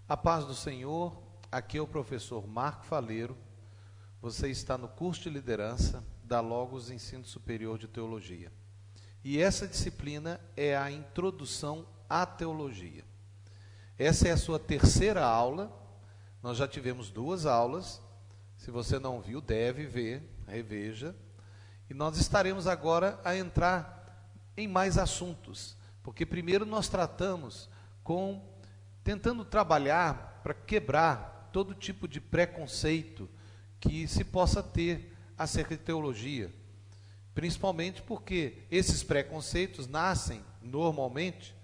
A paz do Senhor, aqui é o professor Marco Faleiro. Você está no curso de liderança da Logos Ensino Superior de Teologia. E essa disciplina é a Introdução à Teologia. Essa é a sua terceira aula. Nós já tivemos 2 aulas. Se você não viu, deve ver, reveja. E nós estaremos agora a entrar em mais assuntos, porque primeiro nós tratamos tentando trabalhar para quebrar todo tipo de preconceito que se possa ter acerca de teologia, principalmente porque esses preconceitos nascem normalmente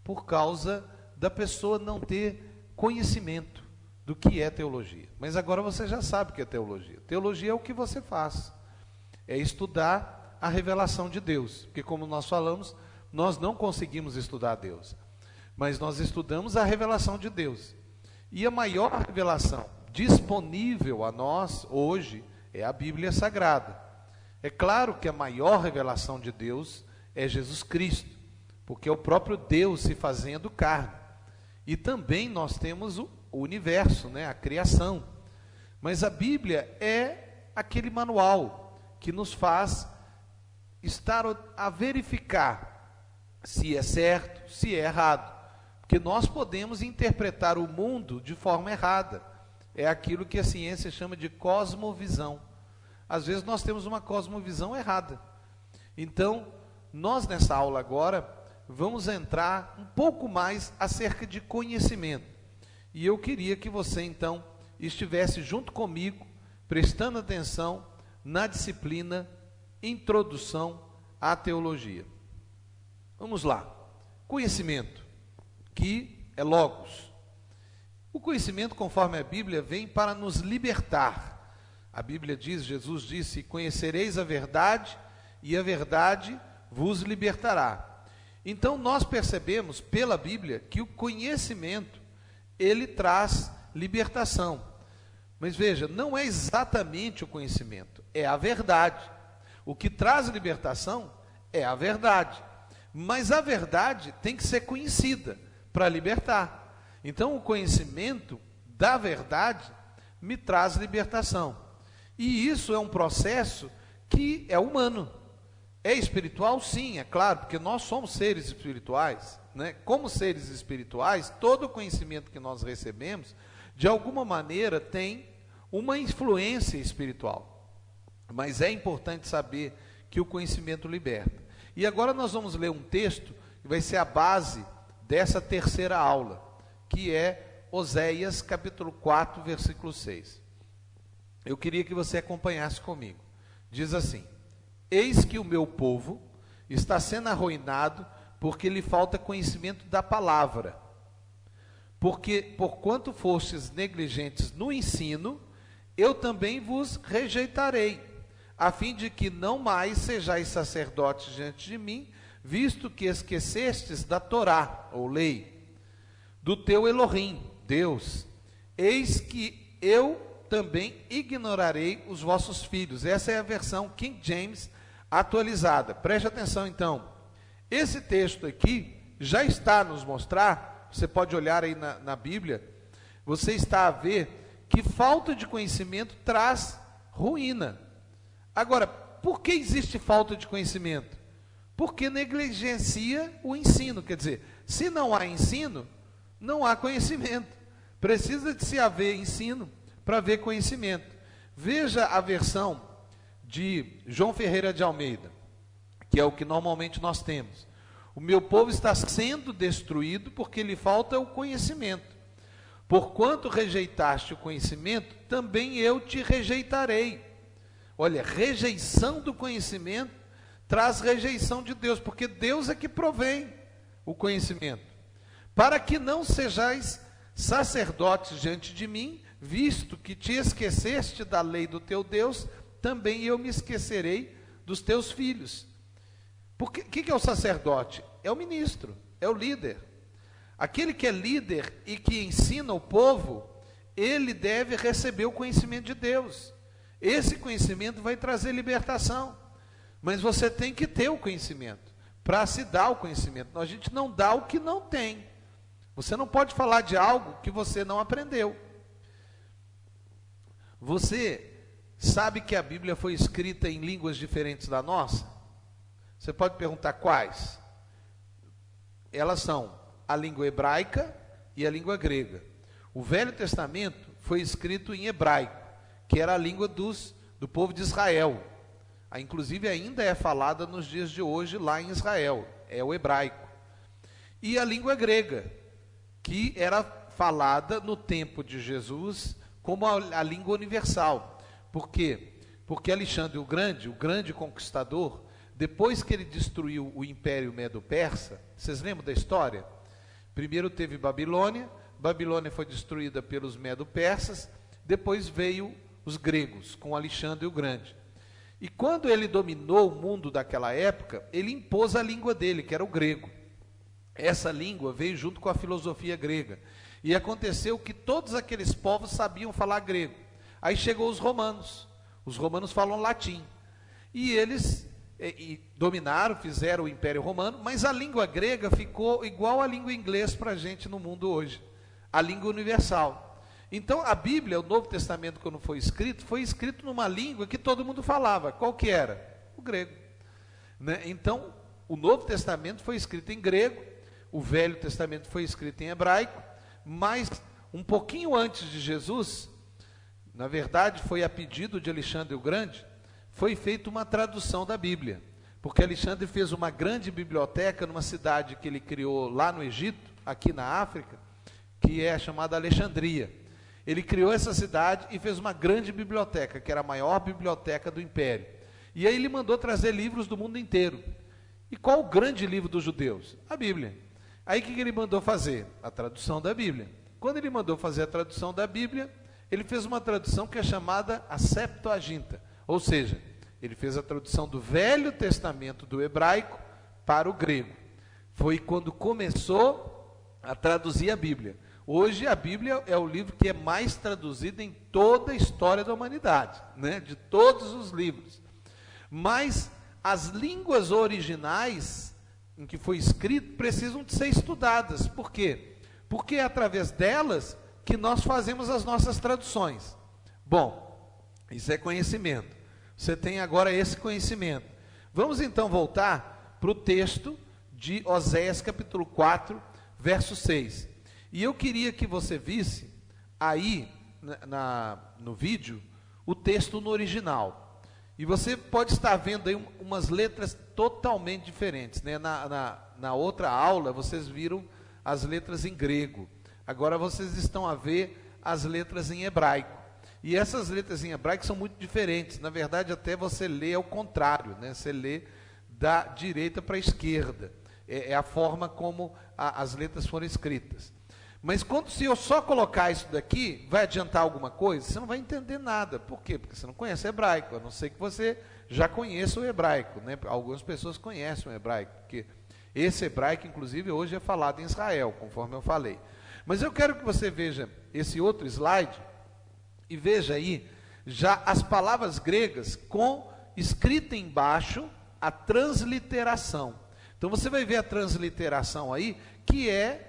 por causa da pessoa não ter conhecimento do que é teologia. Mas agora você já sabe o que é teologia. Teologia é o que você faz, é estudar a revelação de Deus, porque como nós falamos, nós não conseguimos estudar Deus, mas nós estudamos a revelação de Deus. E a maior revelação disponível a nós hoje é a Bíblia Sagrada. É claro que a maior revelação de Deus é Jesus Cristo, porque é o próprio Deus se fazendo carne. E também nós temos o universo, a criação. Mas a Bíblia é aquele manual que nos faz estar a verificar se é certo, se é errado. Porque nós podemos interpretar o mundo de forma errada. É aquilo que a ciência chama de cosmovisão. Às vezes nós temos uma cosmovisão errada. Então, nós nessa aula agora, vamos entrar um pouco mais acerca de conhecimento. E eu queria que você então estivesse junto comigo, prestando atenção na disciplina Introdução à Teologia. Vamos lá. Conhecimento, que é Logos. O conhecimento, conforme a Bíblia, vem para nos libertar. A Bíblia diz, Jesus disse: conhecereis a verdade, e a verdade vos libertará. Então nós percebemos pela Bíblia que o conhecimento, ele traz libertação. Mas veja, não é exatamente o conhecimento, é a verdade. O que traz libertação é a verdade. Mas a verdade tem que ser conhecida para libertar. Então o conhecimento da verdade me traz libertação. E isso é um processo que é humano. É espiritual? Sim, é claro, porque nós somos seres espirituais, Como seres espirituais, todo o conhecimento que nós recebemos, de alguma maneira, tem uma influência espiritual. Mas é importante saber que o conhecimento liberta. E agora nós vamos ler um texto que vai ser a base dessa terceira aula, que é Oséias capítulo 4, versículo 6. Eu queria que você acompanhasse comigo. Diz assim: eis que o meu povo está sendo arruinado porque lhe falta conhecimento da palavra. Porque, porquanto fostes negligentes no ensino, eu também vos rejeitarei, a fim de que não mais sejais sacerdotes diante de mim, visto que esquecestes da Torá, ou lei, do teu Elohim, Deus. Eis que eu também ignorarei os vossos filhos. Essa é a versão King James atualizada. Preste atenção então. Esse texto aqui já está a nos mostrar, você pode olhar aí na Bíblia, você está a ver que falta de conhecimento traz ruína. Agora, por que existe falta de conhecimento? Porque negligencia o ensino. Quer dizer, se não há ensino, não há conhecimento. Precisa de se haver ensino para haver conhecimento. Veja a versão de João Ferreira de Almeida, que é o que normalmente nós temos. O meu povo está sendo destruído porque lhe falta o conhecimento. Porquanto rejeitaste o conhecimento, também eu te rejeitarei. Olha, rejeição do conhecimento traz rejeição de Deus, porque Deus é que provém o conhecimento. Para que não sejais sacerdotes diante de mim, visto que te esqueceste da lei do teu Deus, também eu me esquecerei dos teus filhos. O que é o sacerdote? É o ministro, é o líder. Aquele que é líder e que ensina o povo, ele deve receber o conhecimento de Deus. Esse conhecimento vai trazer libertação. Mas você tem que ter o conhecimento para se dar o conhecimento. A gente não dá o que não tem. Você não pode falar de algo que você não aprendeu. Você sabe que a Bíblia foi escrita em línguas diferentes da nossa? Você pode perguntar quais? Elas são a língua hebraica e a língua grega. O Velho Testamento foi escrito em hebraico, que era a língua do povo de Israel. Inclusive ainda é falada nos dias de hoje lá em Israel, é o hebraico. E a língua grega, que era falada no tempo de Jesus como a língua universal. Por quê? Porque Alexandre o grande conquistador, depois que ele destruiu o Império Medo-Persa, vocês lembram da história? Primeiro teve Babilônia foi destruída pelos Medo-Persas, depois veio os gregos, com Alexandre o Grande. E quando ele dominou o mundo daquela época, ele impôs a língua dele, que era o grego. Essa língua veio junto com a filosofia grega. E aconteceu que todos aqueles povos sabiam falar grego. Aí chegou os romanos falam latim. E eles dominaram, fizeram o Império Romano, mas a língua grega ficou igual à língua inglesa para a gente no mundo hoje. A língua universal. Então, a Bíblia, o Novo Testamento, quando foi escrito numa língua que todo mundo falava. Qual que era? O grego. Né? Então, o Novo Testamento foi escrito em grego, o Velho Testamento foi escrito em hebraico, mas um pouquinho antes de Jesus, na verdade, foi a pedido de Alexandre o Grande, foi feita uma tradução da Bíblia. Porque Alexandre fez uma grande biblioteca numa cidade que ele criou lá no Egito, aqui na África, que é chamada Alexandria. Ele criou essa cidade e fez uma grande biblioteca, que era a maior biblioteca do Império. E aí ele mandou trazer livros do mundo inteiro. E qual o grande livro dos judeus? A Bíblia. Aí o que ele mandou fazer? A tradução da Bíblia. Quando ele mandou fazer a tradução da Bíblia, ele fez uma tradução que é chamada a Septuaginta. Ou seja, ele fez a tradução do Velho Testamento do hebraico para o grego. Foi quando começou a traduzir a Bíblia. Hoje a Bíblia é o livro que é mais traduzido em toda a história da humanidade, né? De todos os livros. Mas as línguas originais em que foi escrito precisam de ser estudadas. Por quê? Porque é através delas que nós fazemos as nossas traduções. Bom, isso é conhecimento. Você tem agora esse conhecimento. Vamos então voltar para o texto de Oséias capítulo 4, verso 6. E eu queria que você visse aí no vídeo o texto no original. E você pode estar vendo aí umas letras totalmente diferentes, né? Na outra aula vocês viram as letras em grego. Agora vocês estão a ver as letras em hebraico. E essas letras em hebraico são muito diferentes. Na verdade, até você lê ao contrário, né? Você lê da direita para a esquerda. É a forma como as letras foram escritas. Mas se eu só colocar isso daqui, vai adiantar alguma coisa? Você não vai entender nada. Por quê? Porque você não conhece hebraico, a não ser que você já conheça o hebraico, né? Algumas pessoas conhecem o hebraico, porque esse hebraico, inclusive, hoje é falado em Israel, conforme eu falei. Mas eu quero que você veja esse outro slide, e veja aí, já as palavras gregas com escrita embaixo, a transliteração. Então você vai ver a transliteração aí, que é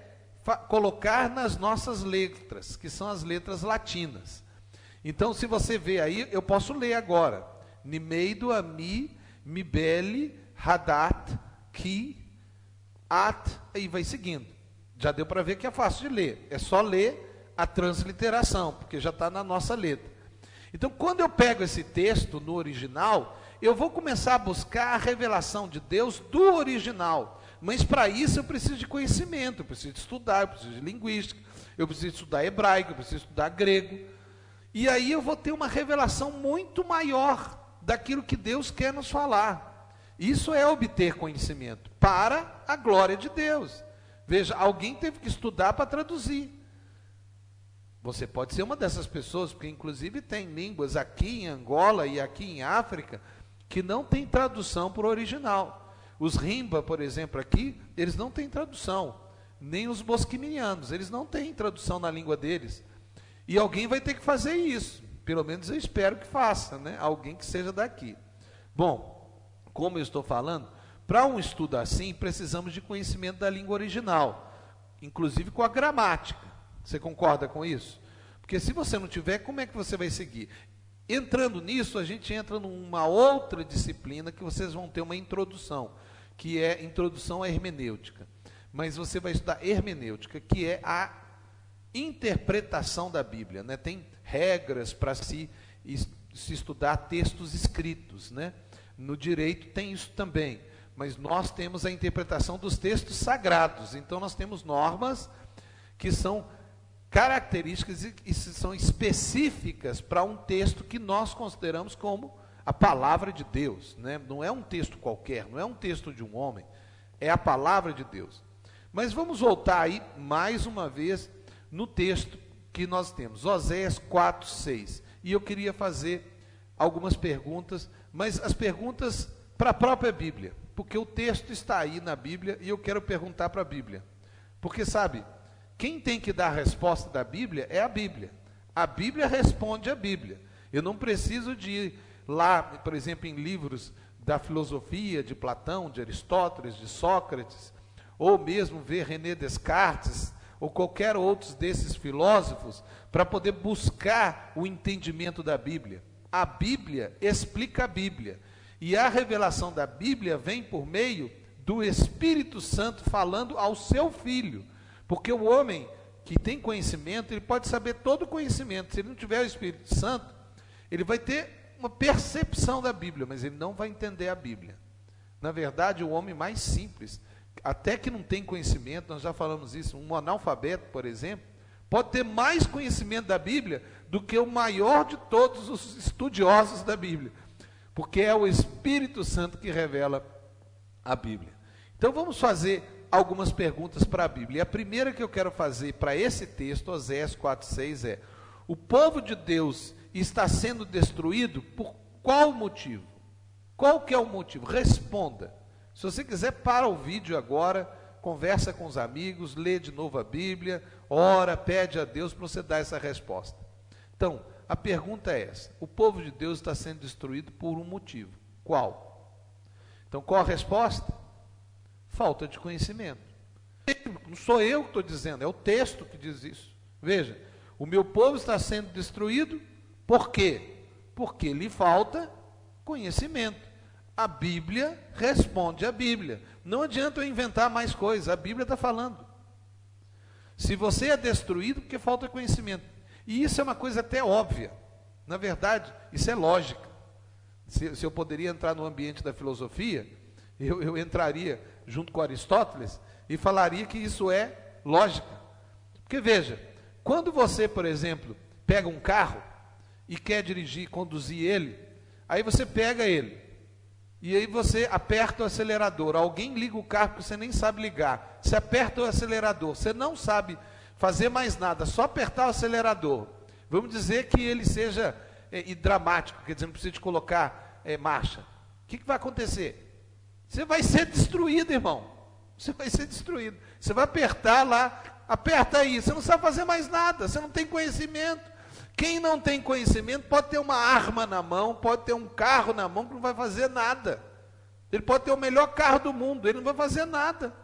colocar nas nossas letras, que são as letras latinas. Então, se você vê aí, eu posso ler agora. Nimeido, Ami, Mibele, Hadat, Ki, At, aí vai seguindo. Já deu para ver que é fácil de ler. É só ler a transliteração, porque já está na nossa letra. Então, quando eu pego esse texto no original, eu vou começar a buscar a revelação de Deus do original. Mas para isso eu preciso de conhecimento, eu preciso de estudar, eu preciso de linguística, eu preciso estudar hebraico, eu preciso estudar grego. E aí eu vou ter uma revelação muito maior daquilo que Deus quer nos falar. Isso é obter conhecimento para a glória de Deus. Veja, alguém teve que estudar para traduzir. Você pode ser uma dessas pessoas, porque inclusive tem línguas aqui em Angola e aqui em África que não tem tradução para o original. Os Rimba, por exemplo, aqui, eles não têm tradução. Nem os bosquiminianos, eles não têm tradução na língua deles. E alguém vai ter que fazer isso. Pelo menos eu espero que faça, né? Alguém que seja daqui. Bom, como eu estou falando, para um estudo assim, precisamos de conhecimento da língua original. inclusive com a gramática. Você concorda com isso? Porque se você não tiver, como é que você vai seguir? Entrando nisso, a gente entra numa outra disciplina que vocês vão ter uma introdução, que é introdução à hermenêutica. Mas você vai estudar hermenêutica, que é a interpretação da Bíblia, né? Tem regras para se estudar textos escritos, né? No direito tem isso também, mas nós temos a interpretação dos textos sagrados. Então nós temos normas que são características e são específicas para um texto que nós consideramos como a palavra de Deus, né? Não é um texto qualquer, não é um texto de um homem, é a palavra de Deus. Mas vamos voltar aí mais uma vez no texto que nós temos, Oséias 4:6. E eu queria fazer algumas perguntas, mas as perguntas para a própria Bíblia, porque o texto está aí na Bíblia e eu quero perguntar para a Bíblia. Porque sabe, quem tem que dar a resposta da Bíblia é a Bíblia. A Bíblia responde a Bíblia. Eu não preciso de ir lá, por exemplo, em livros da filosofia de Platão, de Aristóteles, de Sócrates, ou mesmo ver René Descartes, ou qualquer outro desses filósofos, para poder buscar o entendimento da Bíblia. A Bíblia explica a Bíblia. E a revelação da Bíblia vem por meio do Espírito Santo falando ao seu Filho. Porque o homem que tem conhecimento, ele pode saber todo o conhecimento. Se ele não tiver o Espírito Santo, ele vai ter uma percepção da Bíblia, mas ele não vai entender a Bíblia. Na verdade, o homem mais simples, até que não tem conhecimento, nós já falamos isso, um analfabeto, por exemplo, pode ter mais conhecimento da Bíblia do que o maior de todos os estudiosos da Bíblia, porque é o Espírito Santo que revela a Bíblia. Então vamos fazer algumas perguntas para a Bíblia. E a primeira que eu quero fazer para esse texto, Oséias 4:6, é: o povo de Deus está sendo destruído por qual motivo? Qual que é o motivo? Responda. Se você quiser, para o vídeo agora, conversa com os amigos, lê de novo a Bíblia, ora, pede a Deus para você dar essa resposta. Então, a pergunta é essa: o povo de Deus está sendo destruído por um motivo. Qual? Então, qual a resposta? Falta de conhecimento. Não sou eu que estou dizendo, é o texto que diz isso. Veja, o meu povo está sendo destruído, por quê? Porque lhe falta conhecimento. A Bíblia responde a Bíblia. Não adianta eu inventar mais coisas, a Bíblia está falando. Se você é destruído, porque falta conhecimento. E isso é uma coisa até óbvia. Na verdade, isso é lógica. Se eu poderia entrar no ambiente da filosofia, eu entraria junto com Aristóteles e falaria que isso é lógica. Porque veja, quando você, por exemplo, pega um carro e quer dirigir, conduzir ele, aí você pega ele, e aí você aperta o acelerador, alguém liga o carro que você nem sabe ligar, você aperta o acelerador, você não sabe fazer mais nada, só apertar o acelerador. Vamos dizer que ele seja dramático, quer dizer, não precisa de colocar marcha. O que vai acontecer? Você vai ser destruído, irmão. Você vai ser destruído. Você vai apertar lá, aperta aí, você não sabe fazer mais nada, você não tem conhecimento. Quem não tem conhecimento pode ter uma arma na mão, pode ter um carro na mão que não vai fazer nada. Ele pode ter o melhor carro do mundo, ele não vai fazer nada.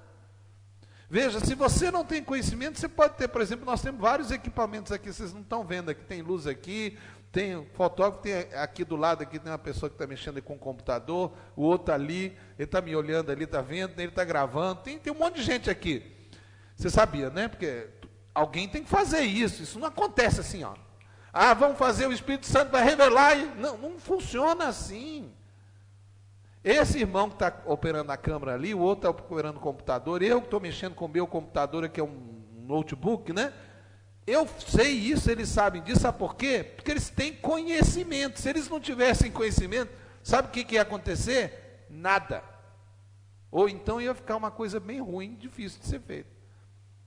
Veja, se você não tem conhecimento, você pode ter, por exemplo, nós temos vários equipamentos aqui, vocês não estão vendo aqui, tem luz aqui, tem fotógrafo, tem aqui do lado, aqui tem uma pessoa que está mexendo com o computador, o outro ali, ele está me olhando ali, está vendo, ele está gravando, tem um monte de gente aqui. Você sabia, né? Porque alguém tem que fazer isso não acontece assim, ó. Ah, vamos fazer, o Espírito Santo vai revelar. Não funciona assim. Esse irmão que está operando a câmera ali, o outro está operando o computador, eu que estou mexendo com o meu computador, aqui é um notebook, né? Eu sei isso, eles sabem disso, sabe por quê? Porque eles têm conhecimento. Se eles não tivessem conhecimento, sabe o que ia acontecer? Nada. Ou então ia ficar uma coisa bem ruim, difícil de ser feita.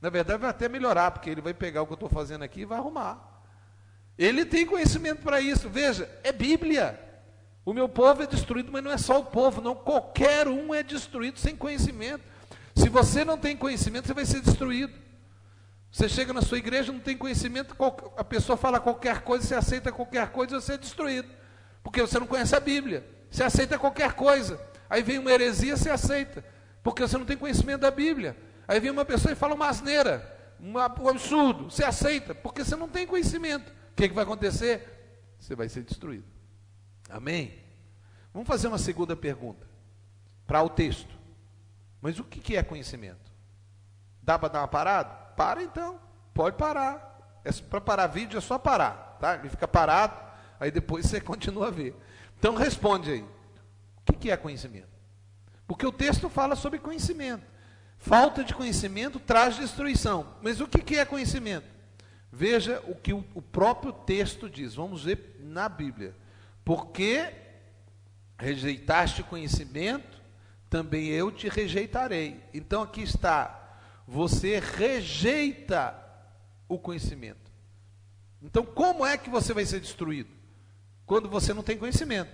Na verdade, vai até melhorar, porque ele vai pegar o que eu estou fazendo aqui e vai arrumar. Ele tem conhecimento para isso. Veja, é Bíblia. O meu povo é destruído, mas não é só o povo, não. Qualquer um é destruído sem conhecimento. Se você não tem conhecimento, você vai ser destruído. Você chega na sua igreja, não tem conhecimento, a pessoa fala qualquer coisa, você aceita qualquer coisa, você é destruído. Porque você não conhece a Bíblia. Você aceita qualquer coisa. Aí vem uma heresia, você aceita. Porque você não tem conhecimento da Bíblia. Aí vem uma pessoa e fala uma asneira, um absurdo, você aceita, porque você não tem conhecimento. O que vai acontecer? Você vai ser destruído. Amém? Vamos fazer uma segunda pergunta, para o texto. Mas o que é conhecimento? Dá para dar uma parada? Para então, pode parar. Para parar vídeo é só parar, tá? Ele fica parado, aí depois você continua a ver. Então responde aí, o que é conhecimento? Porque o texto fala sobre conhecimento. Falta de conhecimento traz destruição. Mas o que é conhecimento? Veja o que o próprio texto diz. Vamos ver na Bíblia. Porque rejeitaste conhecimento, também eu te rejeitarei. Então aqui está. Você rejeita o conhecimento. Então como é que você vai ser destruído? Quando você não tem conhecimento.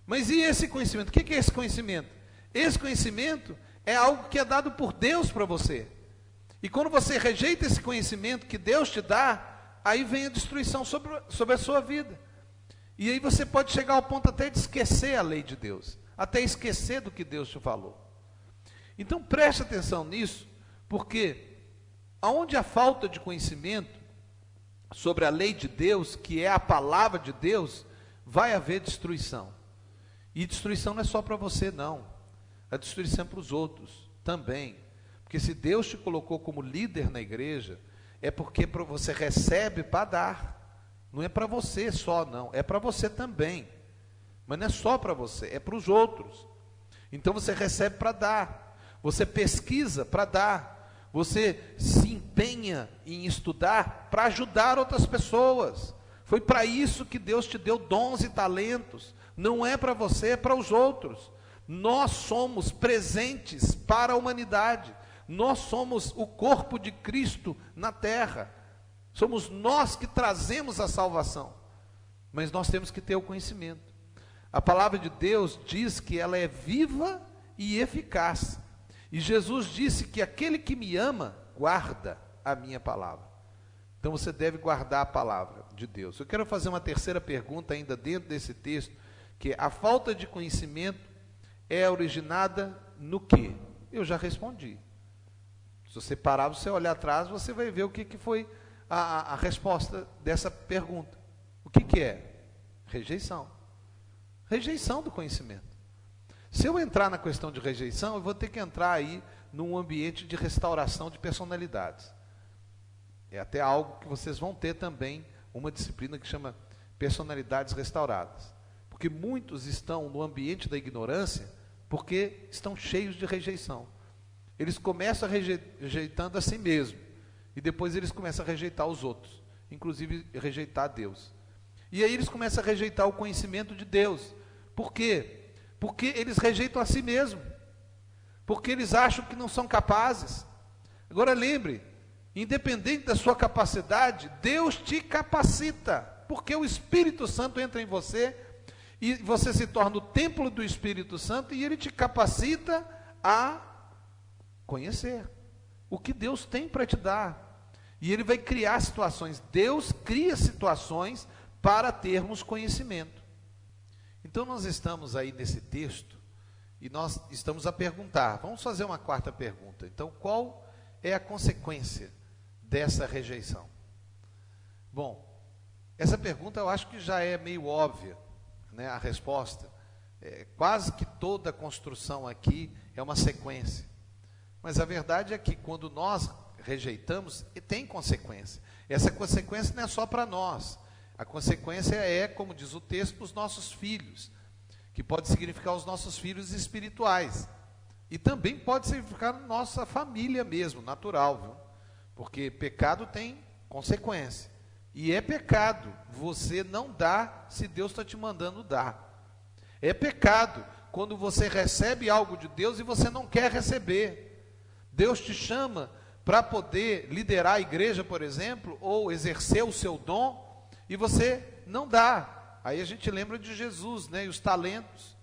Mas e esse conhecimento? O que é esse conhecimento? Esse conhecimento é algo que é dado por Deus para você. E quando você rejeita esse conhecimento que Deus te dá, aí vem a destruição sobre a sua vida. E aí você pode chegar ao ponto até de esquecer a lei de Deus, até esquecer do que Deus te falou. Então preste atenção nisso, porque aonde há falta de conhecimento sobre a lei de Deus, que é a palavra de Deus, vai haver destruição. E destruição não é só para você, não. A destruição é para os outros também. Porque se Deus te colocou como líder na igreja, é porque você recebe para dar. Não é para você só, não. É para você também. Mas não é só para você, é para os outros. Então você recebe para dar. Você pesquisa para dar. Você se empenha em estudar para ajudar outras pessoas. Foi para isso que Deus te deu dons e talentos. Não é para você, é para os outros. Nós somos presentes para a humanidade. Nós somos o corpo de Cristo na terra. Somos nós que trazemos a salvação. Mas nós temos que ter o conhecimento. A palavra de Deus diz que ela é viva e eficaz. E Jesus disse que aquele que me ama, guarda a minha palavra. Então você deve guardar a palavra de Deus. Eu quero fazer uma terceira pergunta ainda dentro desse texto, que a falta de conhecimento é originada no quê? Eu já respondi. Se você parar, você olhar atrás, você vai ver o que foi a resposta dessa pergunta. O que é? Rejeição. Rejeição do conhecimento. Se eu entrar na questão de rejeição, eu vou ter que entrar aí num ambiente de restauração de personalidades. É até algo que vocês vão ter também, uma disciplina que chama personalidades restauradas. Porque muitos estão no ambiente da ignorância porque estão cheios de rejeição. Eles começam rejeitando a si mesmo. E depois eles começam a rejeitar os outros. Inclusive rejeitar Deus. E aí eles começam a rejeitar o conhecimento de Deus. Por quê? Porque eles rejeitam a si mesmo. Porque eles acham que não são capazes. Agora lembre, independente da sua capacidade, Deus te capacita. Porque o Espírito Santo entra em você e você se torna o templo do Espírito Santo e ele te capacita a conhecer o que Deus tem para te dar. E ele vai criar situações. Deus cria situações para termos conhecimento. Então nós estamos aí nesse texto e nós estamos a perguntar. Vamos fazer uma quarta pergunta. Então, qual é a consequência dessa rejeição? Bom, essa pergunta eu acho que já é meio óbvia, né? A resposta. Quase que toda a construção aqui é uma sequência. Mas a verdade é que quando nós rejeitamos, tem consequência. Essa consequência não é só para nós. A consequência é, como diz o texto, para os nossos filhos, que pode significar os nossos filhos espirituais. E também pode significar nossa família mesmo, natural, viu? Porque pecado tem consequência. E é pecado você não dar se Deus está te mandando dar. É pecado quando você recebe algo de Deus e você não quer receber. Deus te chama para poder liderar a igreja, por exemplo, ou exercer o seu dom, e você não dá. Aí a gente lembra de Jesus, né, e os talentos.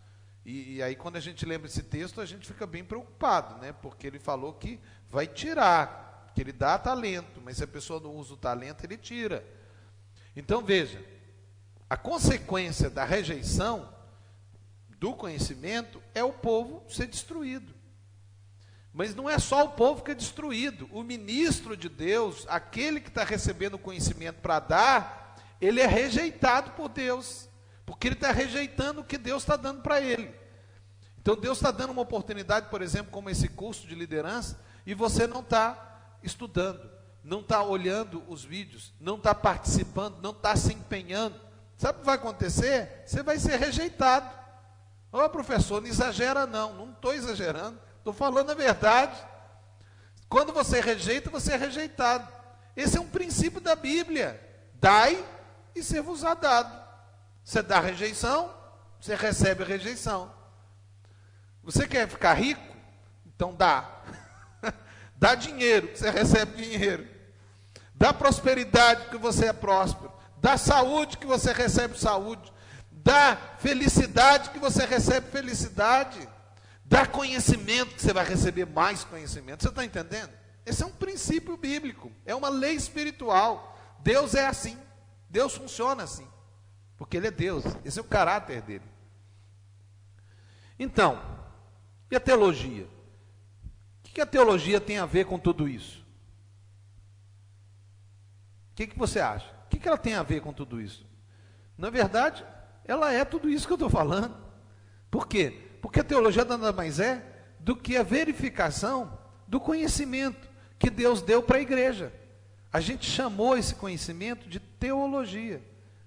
E aí quando a gente lembra esse texto, a gente fica bem preocupado, né, porque ele falou que vai tirar, que ele dá talento, mas se a pessoa não usa o talento, ele tira. Então veja, a consequência da rejeição do conhecimento é o povo ser destruído. Mas não é só o povo que é destruído. O ministro de Deus, aquele que está recebendo o conhecimento para dar, ele é rejeitado por Deus, porque ele está rejeitando o que Deus está dando para ele. Então Deus está dando uma oportunidade, por exemplo, como esse curso de liderança, e você não está estudando, não está olhando os vídeos, não está participando, não está se empenhando. Sabe o que vai acontecer? Você vai ser rejeitado. Ô professor, não exagera não estou exagerando, estou falando a verdade. Quando você rejeita, você é rejeitado. Esse é um princípio da Bíblia. Dai e ser-vos-á dado. Você dá rejeição, você recebe rejeição. Você quer ficar rico? Então dá. Dá dinheiro, você recebe dinheiro. Dá prosperidade, que você é próspero. Dá saúde, que você recebe saúde. Dá felicidade, que você recebe felicidade. Dá conhecimento, que você vai receber mais conhecimento. Você está entendendo? Esse é um princípio bíblico, é uma lei espiritual. Deus é assim, Deus funciona assim, porque Ele é Deus, esse é o caráter dele. Então, e a teologia? O que a teologia tem a ver com tudo isso? O que você acha? O que ela tem a ver com tudo isso? Na verdade, ela é tudo isso que eu estou falando. Por quê? Porque a teologia nada mais é do que a verificação do conhecimento que Deus deu para a igreja. A gente chamou esse conhecimento de teologia.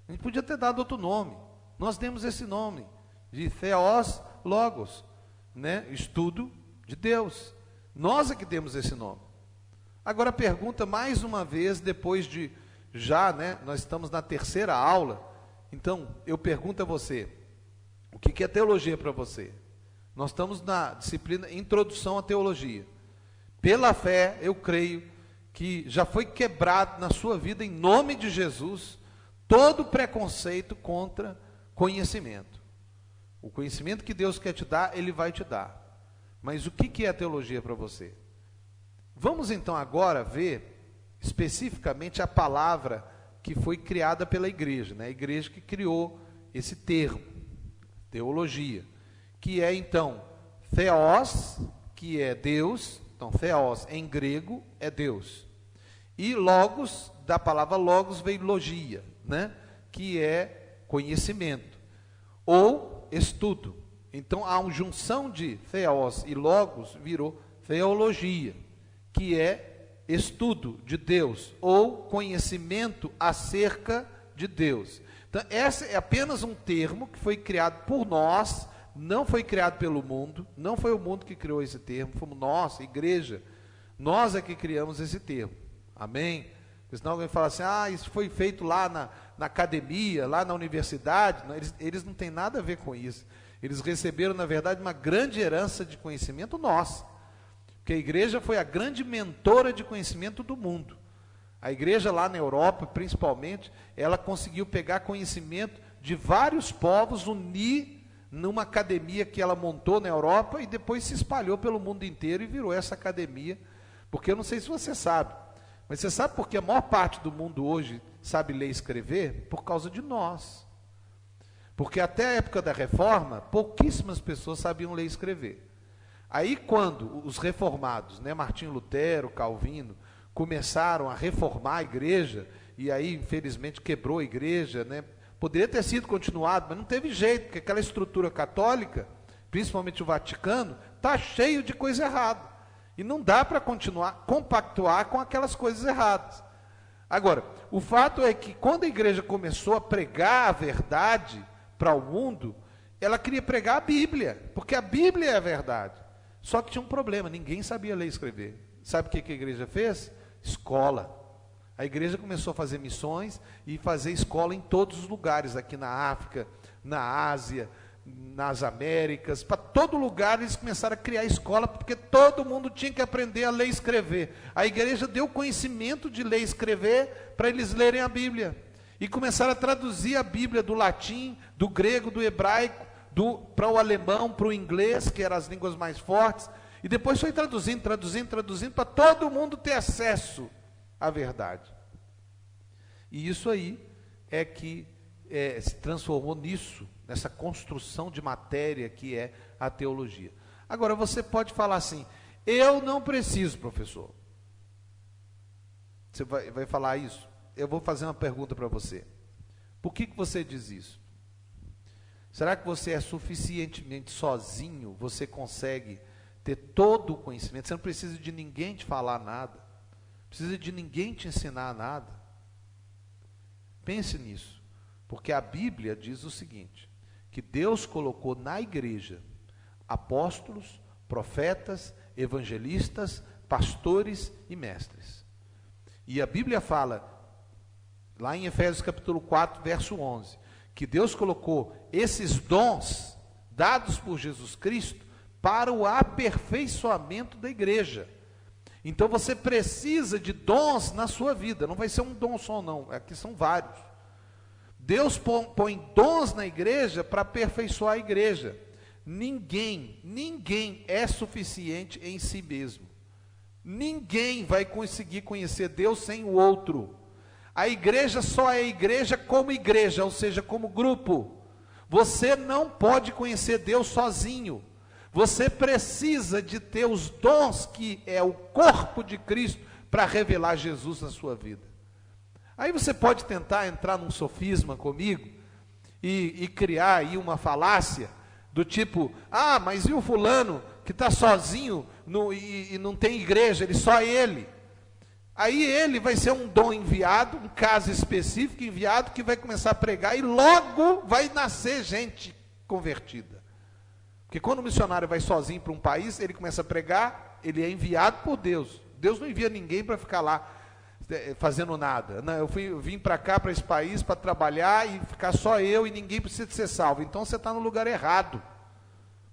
A gente podia ter dado outro nome. Nós demos esse nome, de Theos Logos, né? Estudo de Deus. Nós é que demos esse nome. Agora pergunta mais uma vez, depois de já, né? Nós estamos na terceira aula. Então, eu pergunto a você, o que é teologia para você? Nós estamos na disciplina Introdução à Teologia. Pela fé, eu creio que já foi quebrado na sua vida, em nome de Jesus, todo preconceito contra conhecimento. O conhecimento que Deus quer te dar, Ele vai te dar. Mas o que é a teologia para você? Vamos então agora ver especificamente a palavra que foi criada pela igreja, né? A igreja que criou esse termo, teologia, que é então Theos, que é Deus. Então Theos em grego é Deus, e Logos, da palavra Logos veio logia, né? Que é conhecimento ou estudo. Então a junção de Theos e Logos virou teologia, que é estudo de Deus, ou conhecimento acerca de Deus. Então, esse é apenas um termo que foi criado por nós, não foi criado pelo mundo, não foi o mundo que criou esse termo, fomos nós, a igreja, nós é que criamos esse termo, amém? Porque senão alguém fala assim, isso foi feito lá na academia, lá na universidade. Não, eles não têm nada a ver com isso, eles receberam, na verdade, uma grande herança de conhecimento nossa. Porque a igreja foi a grande mentora de conhecimento do mundo. A igreja lá na Europa, principalmente, ela conseguiu pegar conhecimento de vários povos, unir numa academia que ela montou na Europa e depois se espalhou pelo mundo inteiro e virou essa academia. Porque eu não sei se você sabe, mas você sabe por que a maior parte do mundo hoje sabe ler e escrever? Por causa de nós. Porque até a época da reforma, pouquíssimas pessoas sabiam ler e escrever. Aí quando os reformados, né, Martinho Lutero, Calvino, começaram a reformar a igreja, e aí infelizmente quebrou a igreja, né, poderia ter sido continuado, mas não teve jeito, porque aquela estrutura católica, principalmente o Vaticano, está cheio de coisa errada, e não dá para continuar, compactuar com aquelas coisas erradas. Agora, o fato é que quando a igreja começou a pregar a verdade para o mundo, ela queria pregar a Bíblia, porque a Bíblia é a verdade. Só que tinha um problema, ninguém sabia ler e escrever. Sabe o que a igreja fez? Escola. A igreja começou a fazer missões e fazer escola em todos os lugares, aqui na África, na Ásia, nas Américas, para todo lugar eles começaram a criar escola, porque todo mundo tinha que aprender a ler e escrever. A igreja deu conhecimento de ler e escrever para eles lerem a Bíblia. E começaram a traduzir a Bíblia do latim, do grego, do hebraico, para o alemão, para o inglês, que eram as línguas mais fortes, e depois foi traduzindo, para todo mundo ter acesso à verdade. E isso aí é que se transformou nisso, nessa construção de matéria que é a teologia. Agora você pode falar assim, Eu não preciso, professor. Você vai falar isso? Eu vou fazer uma pergunta para você. Por que você diz isso? Será que você é suficientemente sozinho? Você consegue ter todo o conhecimento? Você não precisa de ninguém te falar nada. Não precisa de ninguém te ensinar nada. Pense nisso. Porque a Bíblia diz o seguinte, que Deus colocou na igreja apóstolos, profetas, evangelistas, pastores e mestres. E a Bíblia fala, lá em Efésios capítulo 4, verso 11, que Deus colocou esses dons dados por Jesus Cristo para o aperfeiçoamento da igreja. Então você precisa de dons na sua vida, não vai ser um dom só não, aqui são vários. Deus põe dons na igreja para aperfeiçoar a igreja. Ninguém é suficiente em si mesmo. Ninguém vai conseguir conhecer Deus sem o outro. A igreja só é igreja, ou seja, como grupo. Você não pode conhecer Deus sozinho. Você precisa de ter os dons que é o corpo de Cristo para revelar Jesus na sua vida. Aí você pode tentar entrar num sofisma comigo e criar aí uma falácia do tipo, mas e o fulano que está sozinho e não tem igreja, só ele. Aí ele vai ser um dom enviado, um caso específico enviado, que vai começar a pregar e logo vai nascer gente convertida. Porque quando o missionário vai sozinho para um país, ele começa a pregar, ele é enviado por Deus. Deus não envia ninguém para ficar lá fazendo nada. Não, eu vim para cá, para esse país, para trabalhar e ficar só eu e ninguém precisa ser salvo. Então você está no lugar errado.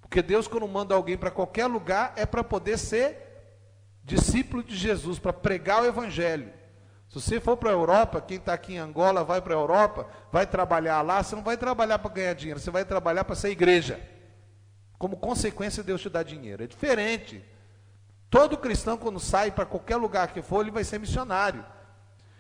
Porque Deus, quando manda alguém para qualquer lugar, é para poder ser discípulo de Jesus, para pregar o evangelho. Se você for para a Europa, quem está aqui em Angola vai para a Europa, vai trabalhar lá, você não vai trabalhar para ganhar dinheiro, você vai trabalhar para ser igreja. Como consequência, Deus te dá dinheiro. É diferente. Todo cristão, quando sai para qualquer lugar que for, ele vai ser missionário.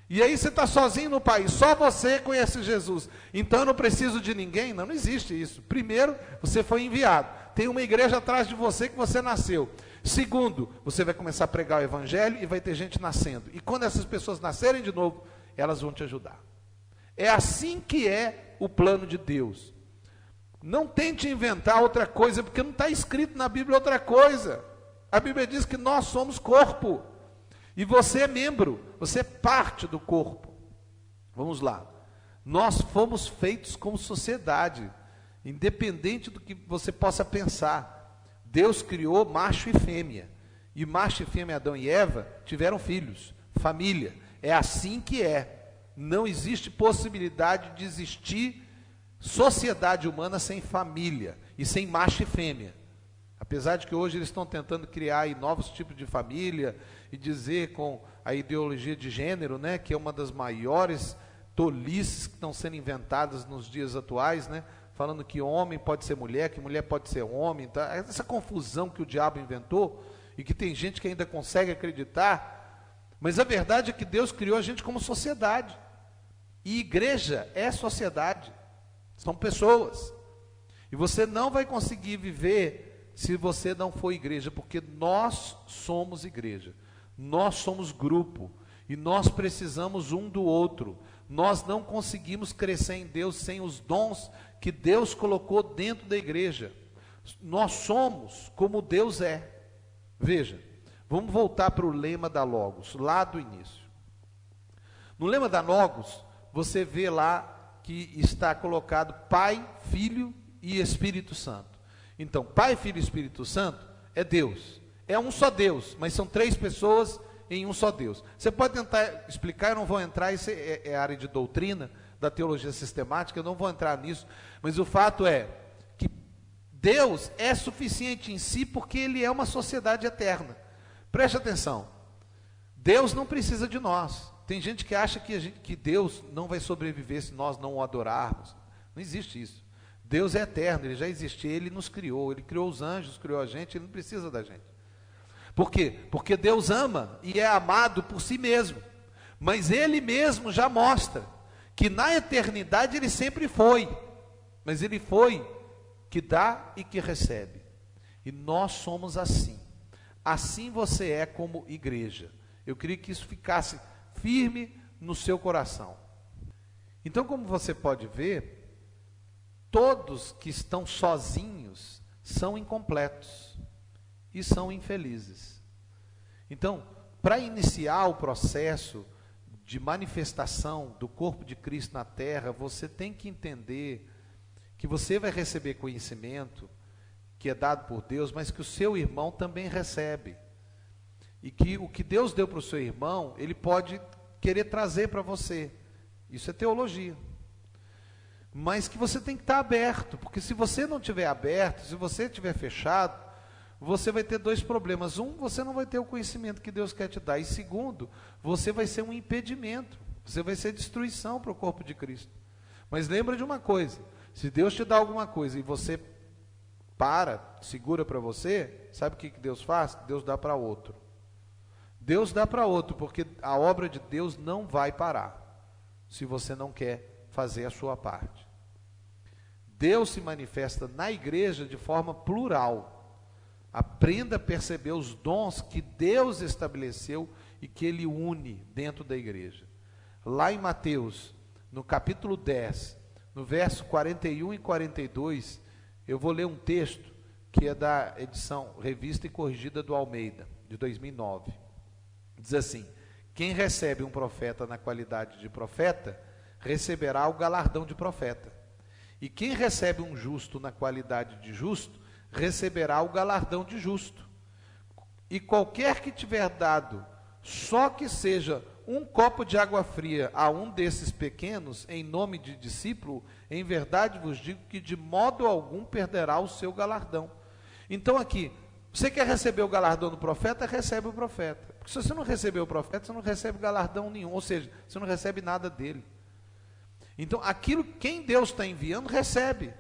E aí você está sozinho no país, só você conhece Jesus. Então eu não preciso de ninguém? Não existe isso. Primeiro, você foi enviado. Tem uma igreja atrás de você que você nasceu. Segundo, você vai começar a pregar o evangelho e vai ter gente nascendo. E quando essas pessoas nascerem de novo, elas vão te ajudar. É assim que é o plano de Deus. Não tente inventar outra coisa, porque não está escrito na Bíblia outra coisa. A Bíblia diz que nós somos corpo. E você é membro, você é parte do corpo. Vamos lá. Nós fomos feitos como sociedade, independente do que você possa pensar. Deus criou macho e fêmea. E macho e fêmea, Adão e Eva, tiveram filhos, família. É assim que é. Não existe possibilidade de existir sociedade humana sem família e sem macho e fêmea. Apesar de que hoje eles estão tentando criar aí novos tipos de família e dizer com a ideologia de gênero, né, que é uma das maiores tolices que estão sendo inventadas nos dias atuais, né, falando que homem pode ser mulher, que mulher pode ser homem, tá? Essa confusão que o diabo inventou e que tem gente que ainda consegue acreditar, mas a verdade é que Deus criou a gente como sociedade. E igreja é sociedade, são pessoas. E você não vai conseguir viver se você não for igreja, porque nós somos igreja, nós somos grupo, e nós precisamos um do outro. Nós não conseguimos crescer em Deus sem os dons que Deus colocou dentro da igreja. Nós somos como Deus é. Veja, vamos voltar para o lema da Logos, lá do início. No lema da Logos, você vê lá que está colocado Pai, Filho e Espírito Santo. Então, Pai, Filho e Espírito Santo é Deus. É um só Deus, mas são três pessoas em um só Deus. Você pode tentar explicar, eu não vou entrar, isso é área de doutrina, da teologia sistemática, eu não vou entrar nisso, mas o fato é que Deus é suficiente em si porque Ele é uma sociedade eterna. Preste atenção, Deus não precisa de nós. Tem gente que acha que Deus não vai sobreviver se nós não o adorarmos. Não existe isso. Deus é eterno, Ele já existia, Ele nos criou, Ele criou os anjos, criou a gente, Ele não precisa da gente. Por quê? Porque Deus ama e é amado por si mesmo, mas Ele mesmo já mostra que na eternidade Ele sempre foi, mas Ele foi que dá e que recebe, e nós somos assim. assim você é como igreja. Eu queria que isso ficasse firme no seu coração. Então, como você pode ver, todos que estão sozinhos são incompletos e são infelizes. Então, para iniciar o processo de manifestação do corpo de Cristo na terra, você tem que entender que você vai receber conhecimento que é dado por Deus, mas que o seu irmão também recebe. E que o que Deus deu para o seu irmão, ele pode querer trazer para você. Isso é teologia. Mas que você tem que estar aberto, porque se você não estiver aberto, se você estiver fechado, você vai ter dois problemas. Um, você não vai ter o conhecimento que Deus quer te dar. E segundo, você vai ser um impedimento. Você vai ser destruição para o corpo de Cristo. Mas lembra de uma coisa, se Deus te dá alguma coisa e você segura para você, sabe o que Deus faz? Deus dá para outro. Deus dá para outro, porque a obra de Deus não vai parar, se você não quer fazer a sua parte. Deus se manifesta na igreja de forma plural. Aprenda a perceber os dons que Deus estabeleceu e que Ele une dentro da igreja. Lá em Mateus, no capítulo 10, no verso 41 e 42, eu vou ler um texto que é da edição Revista e Corrigida do Almeida, de 2009. Diz assim: quem recebe um profeta na qualidade de profeta, receberá o galardão de profeta. E quem recebe um justo na qualidade de justo, receberá o galardão de justo. E qualquer que tiver dado, só que seja um copo de água fria a um desses pequenos, em nome de discípulo, em verdade vos digo que de modo algum perderá o seu galardão. Então aqui, você quer receber o galardão do profeta, recebe o profeta. Porque se você não receber o profeta, você não recebe galardão nenhum, ou seja, você não recebe nada dele. Então aquilo, quem Deus está enviando, recebe.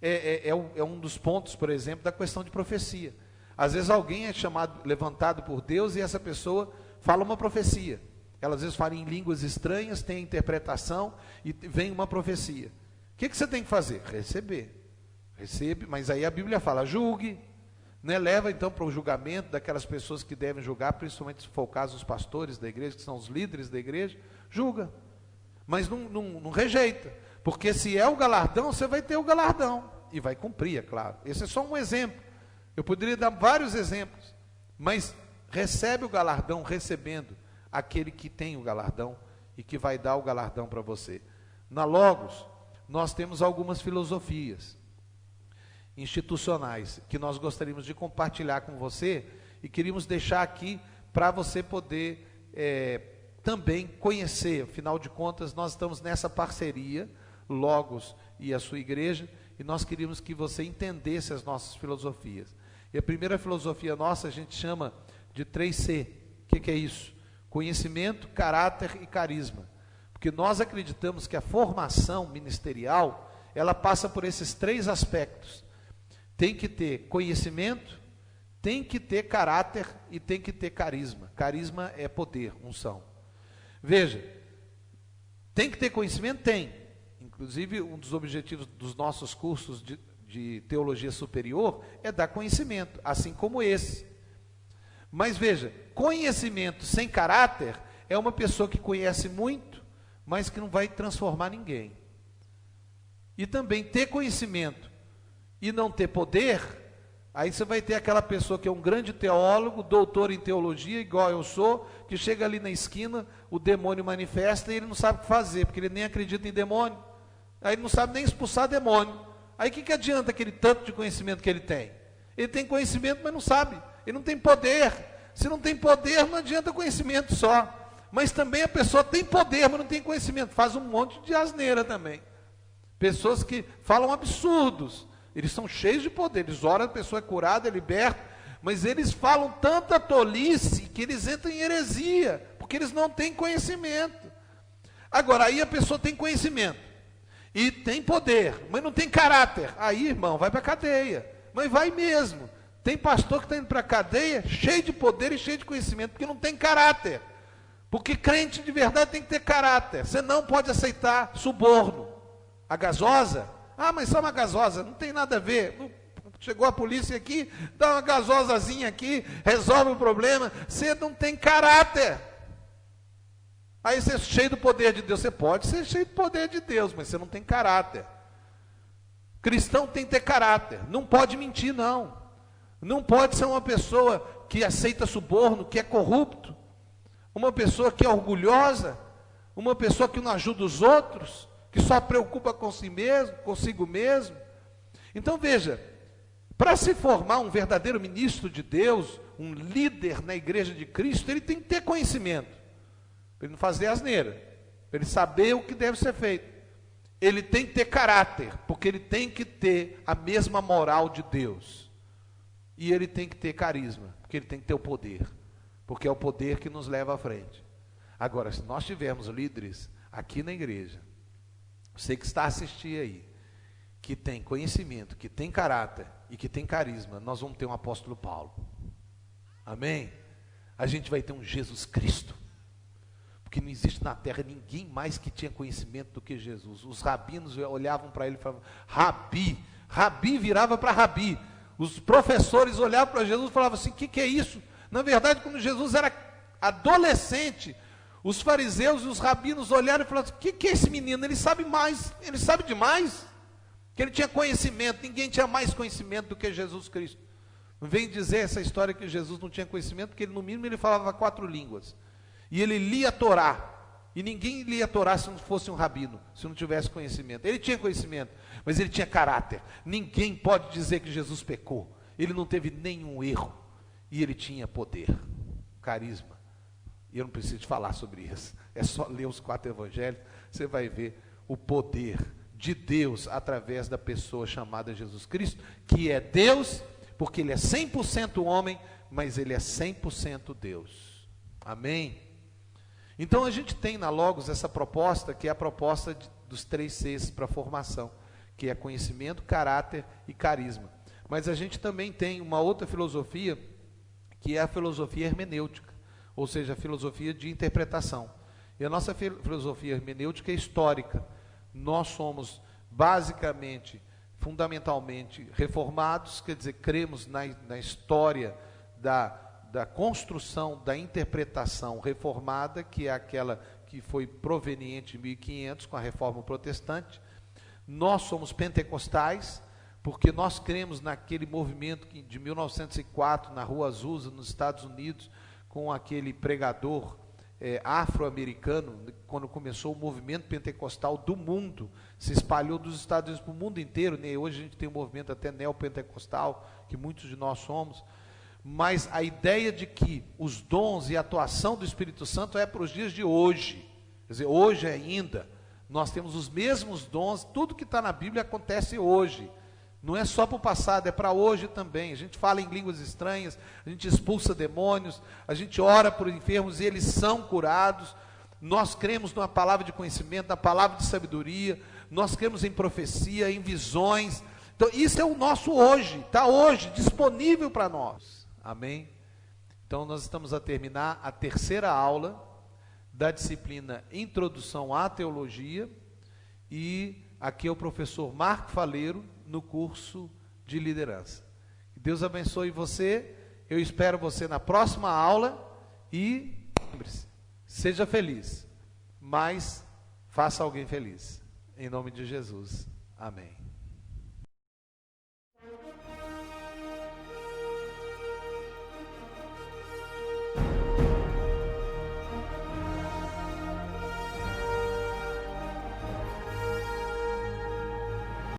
É um dos pontos, por exemplo, da questão de profecia. Às vezes alguém é levantado por Deus e essa pessoa fala uma profecia. Ela às vezes fala em línguas estranhas, tem interpretação e vem uma profecia. O que você tem que fazer? Receber. Recebe, mas aí a Bíblia fala, julgue, né? Leva então para o julgamento daquelas pessoas que devem julgar, principalmente se for o caso dos pastores da igreja, que são os líderes da igreja, julga. Mas não rejeita, porque se é o galardão, você vai ter o galardão, e vai cumprir, é claro. Esse é só um exemplo, eu poderia dar vários exemplos, mas recebe o galardão recebendo aquele que tem o galardão, e que vai dar o galardão para você. Na Logos, nós temos algumas filosofias institucionais, que nós gostaríamos de compartilhar com você, e queríamos deixar aqui, para você poder também conhecer. Afinal de contas, nós estamos nessa parceria, Logos e a sua igreja, e nós queríamos que você entendesse as nossas filosofias. E a primeira filosofia nossa, a gente chama de 3C. O que é isso? Conhecimento, caráter e carisma. Porque nós acreditamos que a formação ministerial, ela passa por esses três aspectos. Tem que ter conhecimento, tem que ter caráter e tem que ter carisma. Carisma é poder, unção. Veja, tem que ter conhecimento? Tem. Inclusive, um dos objetivos dos nossos cursos de teologia superior é dar conhecimento, assim como esse. Mas veja, conhecimento sem caráter é uma pessoa que conhece muito, mas que não vai transformar ninguém. E também ter conhecimento e não ter poder, aí você vai ter aquela pessoa que é um grande teólogo, doutor em teologia, igual eu sou, que chega ali na esquina, o demônio manifesta e ele não sabe o que fazer, porque ele nem acredita em demônio, aí ele não sabe nem expulsar demônio. Aí o que adianta aquele tanto de conhecimento que ele tem? Ele tem conhecimento, mas não sabe, ele não tem poder. Se não tem poder, não adianta conhecimento só. Mas também a pessoa tem poder, mas não tem conhecimento, faz um monte de asneira também. Pessoas que falam absurdos, eles são cheios de poder, eles oram, a pessoa é curada, é liberta, mas eles falam tanta tolice que eles entram em heresia, porque eles não têm conhecimento. Agora, aí a pessoa tem conhecimento, e tem poder, mas não tem caráter, aí irmão, vai para a cadeia, mas vai mesmo. Tem pastor que está indo para a cadeia, cheio de poder e cheio de conhecimento, porque não tem caráter, porque crente de verdade tem que ter caráter, você não pode aceitar suborno. A gasosa, mas só uma gasosa, não tem nada a ver, Chegou a polícia aqui, dá uma gasosazinha aqui, resolve o problema. Você não tem caráter. Aí você é cheio do poder de Deus. Você pode ser cheio do poder de Deus, mas você não tem caráter. Cristão tem que ter caráter. Não pode mentir, não. Não pode ser uma pessoa que aceita suborno, que é corrupto. Uma pessoa que é orgulhosa. Uma pessoa que não ajuda os outros, que só preocupa com si mesmo, consigo mesmo. Então veja, para se formar um verdadeiro ministro de Deus, um líder na igreja de Cristo, ele tem que ter conhecimento, para ele não fazer asneira, para ele saber o que deve ser feito. Ele tem que ter caráter, porque ele tem que ter a mesma moral de Deus. E ele tem que ter carisma, porque ele tem que ter o poder, porque é o poder que nos leva à frente. Agora, se nós tivermos líderes aqui na igreja, você que está assistindo aí, que tem conhecimento, que tem caráter e que tem carisma, nós vamos ter um apóstolo Paulo. Amém? A gente vai ter um Jesus Cristo. Porque não existe na terra ninguém mais que tinha conhecimento do que Jesus. Os rabinos olhavam para ele e falavam, Rabi. Rabi virava para Rabi. Os professores olhavam para Jesus e falavam assim, o que é isso? Na verdade, quando Jesus era adolescente, os fariseus e os rabinos olharam e falaram assim, o que é esse menino? Ele sabe mais, ele sabe demais. Que ele tinha conhecimento, ninguém tinha mais conhecimento do que Jesus Cristo. Não vem dizer essa história que Jesus não tinha conhecimento, porque ele, no mínimo ele falava 4 línguas. E ele lia a Torá. E ninguém lia a Torá se não fosse um rabino, se não tivesse conhecimento. Ele tinha conhecimento, mas ele tinha caráter. Ninguém pode dizer que Jesus pecou. Ele não teve nenhum erro. E ele tinha poder, carisma. E eu não preciso te falar sobre isso. É só ler os 4 evangelhos, você vai ver o poder de Deus através da pessoa chamada Jesus Cristo, que é Deus, porque ele é 100% homem, mas ele é 100% Deus. Amém? Então a gente tem na Logos essa proposta, que é a proposta dos 3 Cs para a formação, que é conhecimento, caráter e carisma. Mas a gente também tem uma outra filosofia, que é a filosofia hermenêutica, ou seja, a filosofia de interpretação. E a nossa filosofia hermenêutica é histórica. Nós somos basicamente, fundamentalmente reformados, quer dizer, cremos na história da construção, da interpretação reformada, que é aquela que foi proveniente de 1500 com a reforma protestante. Nós somos pentecostais, porque nós cremos naquele movimento de 1904, na Rua Azusa, nos Estados Unidos, com aquele pregador afro-americano, quando começou o movimento pentecostal do mundo, se espalhou dos Estados Unidos para o mundo inteiro, né? Hoje a gente tem um movimento até neopentecostal, que muitos de nós somos, mas a ideia de que os dons e a atuação do Espírito Santo é para os dias de hoje, quer dizer, hoje ainda, nós temos os mesmos dons, tudo que está na Bíblia acontece hoje, não é só para o passado, é para hoje também. A gente fala em línguas estranhas, a gente expulsa demônios, a gente ora por enfermos e eles são curados. Nós cremos numa palavra de conhecimento, na palavra de sabedoria, nós cremos em profecia, em visões. Então isso é o nosso hoje, está hoje, disponível para nós. Amém? Então nós estamos a terminar a 3ª aula da disciplina Introdução à Teologia, e aqui é o professor Marco Faleiro, no curso de liderança. Que Deus abençoe você, eu espero você na próxima aula, e lembre-se, seja feliz, mas faça alguém feliz, em nome de Jesus, amém.